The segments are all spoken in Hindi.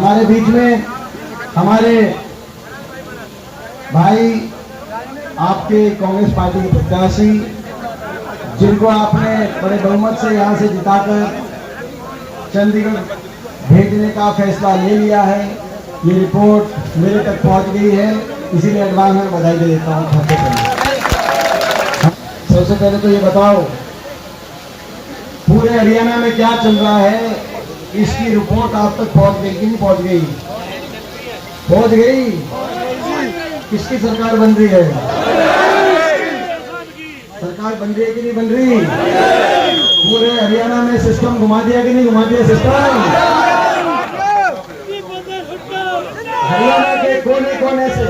हमारे बीच में हमारे भाई आपके कांग्रेस पार्टी के प्रत्याशी जिनको आपने बड़े बहुमत से यहाँ से जिताकर चंडीगढ़ भेजने का फैसला ले लिया है। ये रिपोर्ट मेरे तक पहुँच गई है, इसीलिए एडवांस में बधाई दे देता हूँ। सबसे पहले तो ये बताओ पूरे हरियाणा में क्या चल रहा है, इसकी रिपोर्ट आप तक पहुंच गई कि नहीं पहुंच गई? पहुंच गई। किसकी सरकार बन रही है? सरकार बन रही है कि नहीं बन रही? पूरे हरियाणा में सिस्टम घुमा दिया कि नहीं घुमा दिया सिस्टम? हरियाणा के कोने कोने से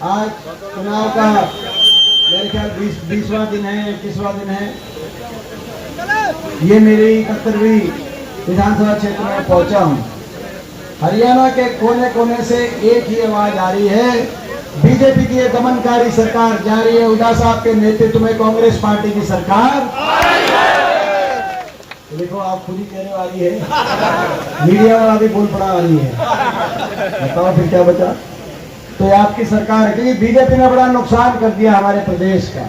आज चुनाव का मेरे ख्याल 20वां दिन है, 21वां दिन है। ये मेरी 71वीं विधानसभा क्षेत्र में पहुंचा हूं। हरियाणा के कोने कोने से एक ही आवाज आ रही है, बीजेपी की ये दमनकारी सरकार जा रही है, हुड्डा साहब के नेतृत्व में कांग्रेस पार्टी की सरकार। तो देखो आप खुद ही कहने वाली है, मीडिया वाला भी बोल पड़ा वाली है। बताओ फिर क्या बचा? तो आपकी सरकार है, क्योंकि बीजेपी ने बड़ा नुकसान कर दिया हमारे प्रदेश का।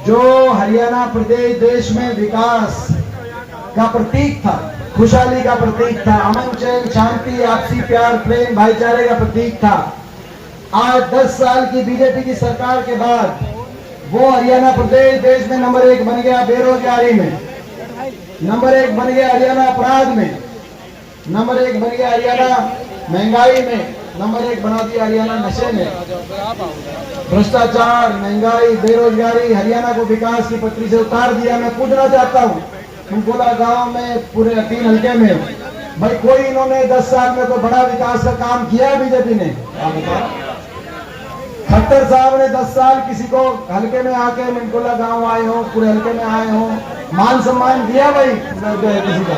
जो हरियाणा प्रदेश देश में विकास का प्रतीक था, खुशहाली का प्रतीक था, अमन चैन शांति आपसी प्यार प्रेम भाईचारे का प्रतीक था, आज 10 साल की बीजेपी की सरकार के बाद वो हरियाणा प्रदेश देश में नंबर 1 बन गया बेरोजगारी में, नंबर 1 बन गया हरियाणा अपराध में, नंबर 1 बन गया हरियाणा महंगाई में, नंबर 1 बना दिया हरियाणा नशे में। भ्रष्टाचार, महंगाई, बेरोजगारी, हरियाणा को विकास की पटरी से उतार दिया। मैं पूछना चाहता हूँ कुंकोला गांव में पूरे 3 हल्के में भाई कोई इन्होंने 10 साल में कोई बड़ा विकास का काम किया बीजेपी ने? खट्टर साहब ने 10 साल किसी को हल्के में आके मिनकोला गांव आए हो, पूरे हल्के में आए हो, मान सम्मान दिया भाई किसी का?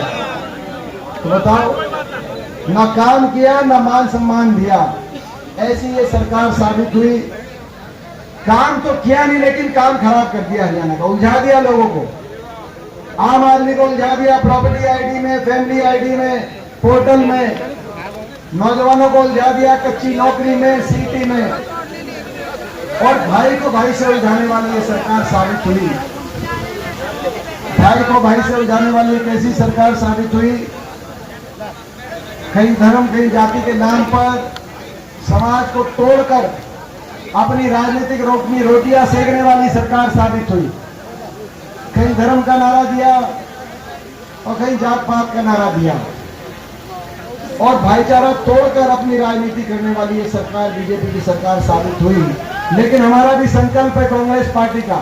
तो बताओ, ना काम किया ना मान सम्मान दिया। ऐसी ये सरकार साबित हुई। काम तो किया नहीं लेकिन काम खराब कर दिया हरियाणा का, उलझा दिया लोगों को। आम आदमी को उलझा दिया प्रॉपर्टी आईडी में, फैमिली आईडी में, पोर्टल में। नौजवानों को उलझा दिया कच्ची नौकरी में, सीटी में। और भाई को भाई से उलझाने वाली ये सरकार साबित हुई। भाई को भाई से उलझाने वाली एक ऐसी सरकार साबित हुई, कई धर्म कई जाति के नाम पर समाज को तोड़कर अपनी राजनीतिक रोटियां सेकने वाली सरकार साबित हुई। कहीं धर्म का नारा दिया और कहीं जात पात का नारा दिया और भाईचारा तोड़कर अपनी राजनीति करने वाली ये सरकार बीजेपी की सरकार साबित हुई। लेकिन हमारा भी संकल्प है कांग्रेस पार्टी का,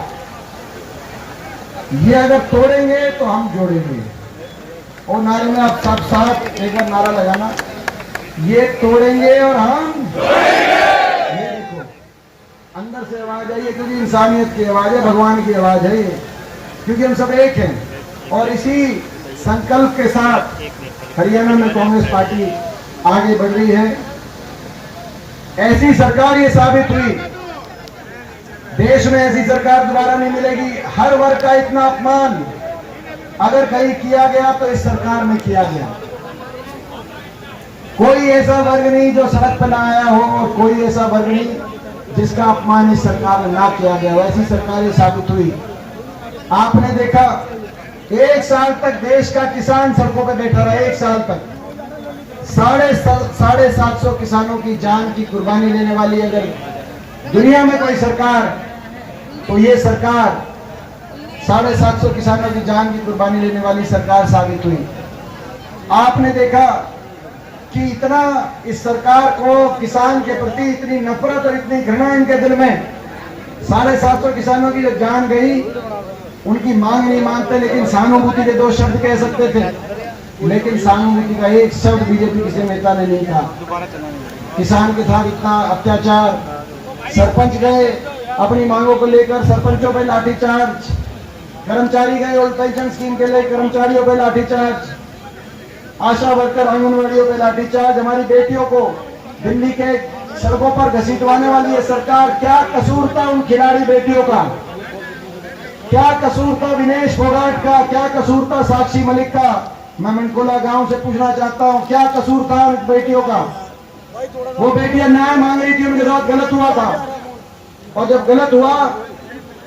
ये अगर तोड़ेंगे तो हम जोड़ेंगे। और नारे में आप सब साथ एक बार नारा लगाना, ये तोड़ेंगे और हम जोड़ेंगे। ये देखो अंदर से आवाज आई है, क्योंकि इंसानियत की आवाज है, भगवान की आवाज है ये, क्योंकि हम सब एक हैं। और इसी संकल्प के साथ हरियाणा में कांग्रेस पार्टी आगे बढ़ रही है। ऐसी सरकार ये साबित हुई, देश में ऐसी सरकार दोबारा नहीं मिलेगी। हर वर्ग का इतना अपमान अगर कहीं किया गया तो इस सरकार में किया गया। कोई ऐसा वर्ग नहीं जो सड़क पर ना आया हो और कोई ऐसा वर्ग नहीं जिसका अपमान इस सरकार में ना किया गया। वैसी सरकार ये साबित हुई। आपने देखा 1 साल तक देश का किसान सड़कों पर बैठा रहा। 1 साल तक 750 किसानों की जान की कुर्बानी लेने वाली अगर दुनिया में कोई सरकार तो ये सरकार 750 किसानों की जान की कुर्बानी लेने वाली सरकार साबित हुई। आपने देखा कि इतना इस सरकार को किसान के प्रति इतनी नफरत और इतनी घृणा इनके दिल में। 750 किसानों की जो जान गई, उनकी मांग नहीं मानते, लेकिन सहानुभूति के 2 शब्द कह सकते थे, लेकिन सहानुभूति का 1 शब्द बीजेपी किसी नेता ने नहीं कहा। किसान के साथ इतना अत्याचार, सरपंच गए अपनी मांगों को लेकर, सरपंचों पर लाठीचार्ज, कर्मचारी गए ओल्ड पेंशन स्कीम के लिए, कर्मचारियों पर लाठीचार्ज, आशा वर्कर आंगनवाड़ियों पर लाठीचार्ज, हमारी बेटियों को दिल्ली के सड़कों पर घसीटवाने वाली ये सरकार। क्या कसूर था उन खिलाड़ी बेटियों का? क्या कसूर था विनेश फोगाट का? क्या कसूर था साक्षी मलिक का? मैं मनकोला गांव से पूछना चाहता हूं, क्या कसूर था उन बेटियों का? वो बेटियां न्याय मांग रही थी, उनके साथ गलत हुआ था, और जब गलत हुआ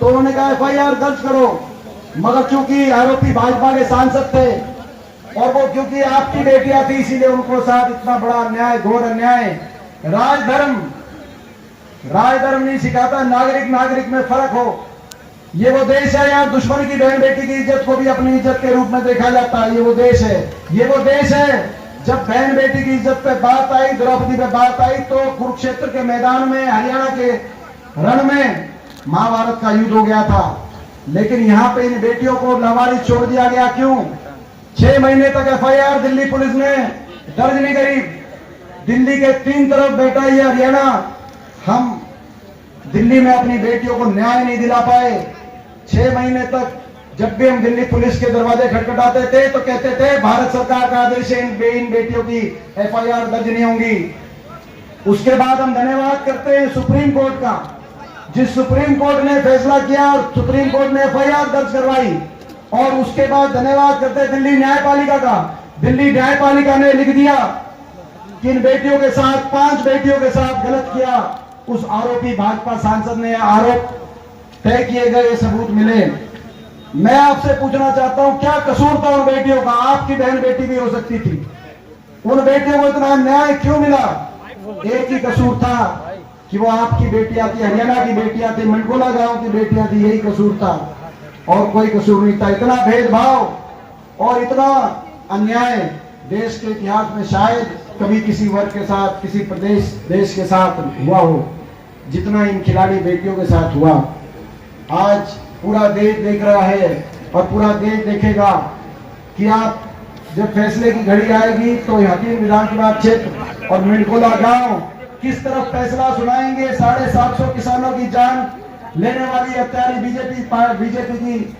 तो उन्होंने कहा FIR दर्ज करो। मगर चूंकि आरोपी भाजपा के सांसद थे और वो क्योंकि आपकी बेटियां थी, इसीलिए उनको साथ इतना बड़ा अन्याय, घोर अन्याय। राजधर्म नहीं सिखाता, नागरिक में फर्क हो। ये वो देश है यहाँ दुश्मन की बहन बेटी की इज्जत को भी अपनी इज्जत के रूप में देखा जाता है। ये वो देश है, ये वो देश है जब बहन बेटी की इज्जत पे बात आई, द्रौपदी पे बात आई, तो कुरुक्षेत्र के मैदान में, हरियाणा के रण में महाभारत का युद्ध हो गया था। लेकिन यहाँ पे इन बेटियों को लावारिस छोड़ दिया गया। क्यों? 6 महीने तक FIR दिल्ली पुलिस ने दर्ज नहीं करी। दिल्ली के 3 तरफ बैठा ये हरियाणा, हम दिल्ली में अपनी बेटियों को न्याय नहीं दिला पाए। 6 महीने तक जब भी हम दिल्ली पुलिस के दरवाजे खटखटाते थे तो कहते थे भारत सरकार का आदेश है, इन बेटियों की FIR दर्ज नहीं होंगी। उसके बाद हम धन्यवाद करते हैं सुप्रीम कोर्ट का, जिस सुप्रीम कोर्ट ने फैसला किया और सुप्रीम कोर्ट ने FIR दर्ज करवाई। और उसके बाद धन्यवाद करते हैं दिल्ली न्यायपालिका का। दिल्ली न्यायपालिका ने लिख दिया कि इन बेटियों के साथ, 5 बेटियों के साथ गलत किया। उस आरोपी भाजपा सांसद ने आरोप तय किए गए, सबूत मिले। मैं आपसे पूछना चाहता हूं, क्या कसूर था उन बेटियों का? आपकी बहन बेटी भी हो सकती थी। उन बेटियों को इतना न्याय क्यों मिला? एक ही कसूर था कि वो आपकी बेटियां थी, हरियाणा की बेटियां थी, मनकोला गांव की बेटियां थी, यही कसूर था और कोई कसूर नहीं था। इतना भेदभाव और इतना अन्याय देश के इतिहास में शायद कभी किसी वर्ग के साथ, किसी प्रदेश देश के साथ हुआ हो जितना इन खिलाड़ी बेटियों के साथ हुआ। आज पूरा देश देख रहा है और पूरा देश देखेगा कि आप जब फैसले की घड़ी आएगी तो हकीम विधानसभा क्षेत्र और मनकोला गांव किस तरफ फैसला सुनाएंगे। 750 किसानों की जान लेने वाली हत्यारी बीजेपी की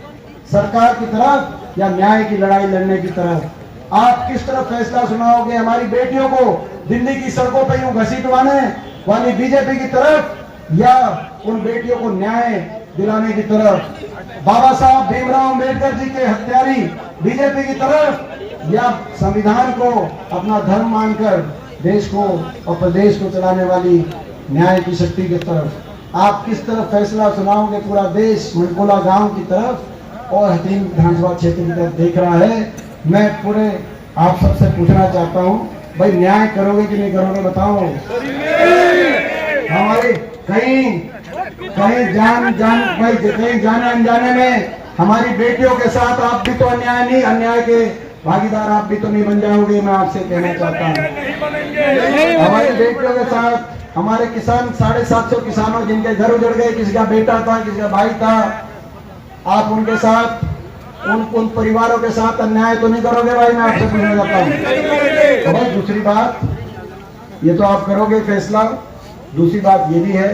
सरकार की तरफ या न्याय की लड़ाई लड़ने की तरफ? आप किस तरफ फैसला सुनाओगे? हमारी बेटियों को दिल्ली की सड़कों पर यूं घसीटवाने वाली बीजेपी की तरफ या उन बेटियों को न्याय दिलाने की तरफ? बाबा साहब भीमराव अम्बेडकर जी के हत्यारी बीजेपी की तरफ या संविधान को अपना धर्म मानकर देश को और प्रदेश को चलाने वाली न्याय की शक्ति की तरफ? आप किस तरफ फैसला सुनाओगे? पूरा देश मनकोला गांव की तरफ और हकीम विधानसभा क्षेत्र की तरफ देख रहा है। मैं पूरे आप सबसे पूछना चाहता हूं, भाई न्याय करोगे कि नहीं करोगे? बताओ। हमारे कहीं जाने अनजाने में हमारी बेटियों के साथ आप भी तो अन्याय के भागीदार आप भी तो नहीं बन जाओगे? मैं आपसे कहना चाहता हूँ, हमारी बेटियों के साथ हमारे किसान, 750 किसानों जिनके घर उजड़ गए, किसी का बेटा था, किसी का भाई था, आप उनके साथ, उन परिवारों के साथ अन्याय तो नहीं करोगे? भाई मैं आपसे पूछना चाहता हूँ। तो भाई दूसरी बात, ये तो आप करोगे फैसला। दूसरी बात ये भी है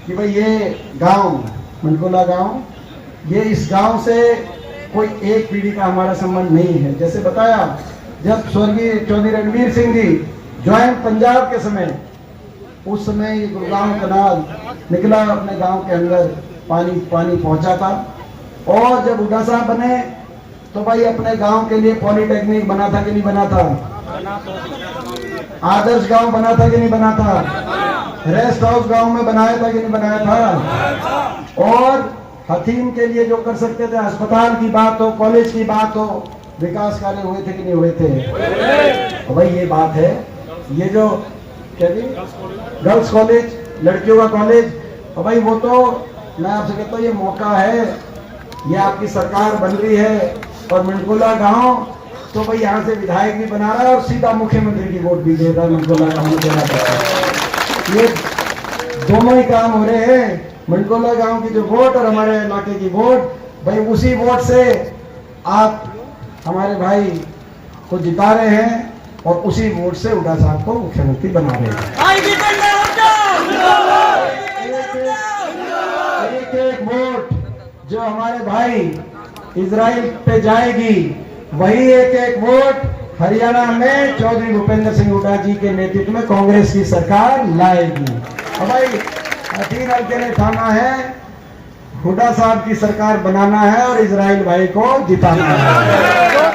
कि भाई ये गांव मनकोला गांव, ये इस गांव से कोई एक पीढ़ी का हमारा संबंध नहीं है। जैसे बताया, जब स्वर्गीय चौधरी रणवीर सिंह जी ज्वाइंट पंजाब के समय, उस समय ये गुरुग्राम कनाल निकला, अपने गांव के अंदर पानी पहुंचा था। और जब हुड्डा साहब बने तो भाई अपने गांव के लिए पॉलिटेक्निक बना था कि नहीं बना था? आदर्श गांव बना था कि नहीं बना था? रेस्ट हाउस गांव में बनाया था कि नहीं बनाया था? और हकीम के लिए जो कर सकते थे, अस्पताल की बात हो, कॉलेज की बात हो, विकास कार्य हुए थे कि नहीं हुए थे? तो भाई ये बात है, ये जो क्या जी गर्ल्स कॉलेज, लड़कियों का कॉलेज, तो भाई वो तो मैं आपसे कहता हूँ ये मौका है, ये आपकी सरकार बन रही है और मनकोला गांव तो भाई यहाँ से विधायक भी बना रहा है और सीधा मुख्यमंत्री की वोट भी दे रहा है मनकोला गांव में देना पड़ता है। ये दोनों ही काम हो रहे हैं, मनकोला गांव की जो वोट और हमारे इलाके की वोट। भाई उसी वोट से आप हमारे भाई को जिता रहे हैं और उसी वोट से हुड्डा साहब को मुख्यमंत्री बना रहे हैं। एक वोट जो हमारे भाई इजराइल पे जाएगी, वही एक वोट हरियाणा में चौधरी भूपेंद्र सिंह हुड्डा जी के नेतृत्व में कांग्रेस की सरकार लाएगी। और भाई 3 हल्के ने ठाना है, हुड्डा साहब की सरकार बनाना है और इजराइल भाई को जिताना है।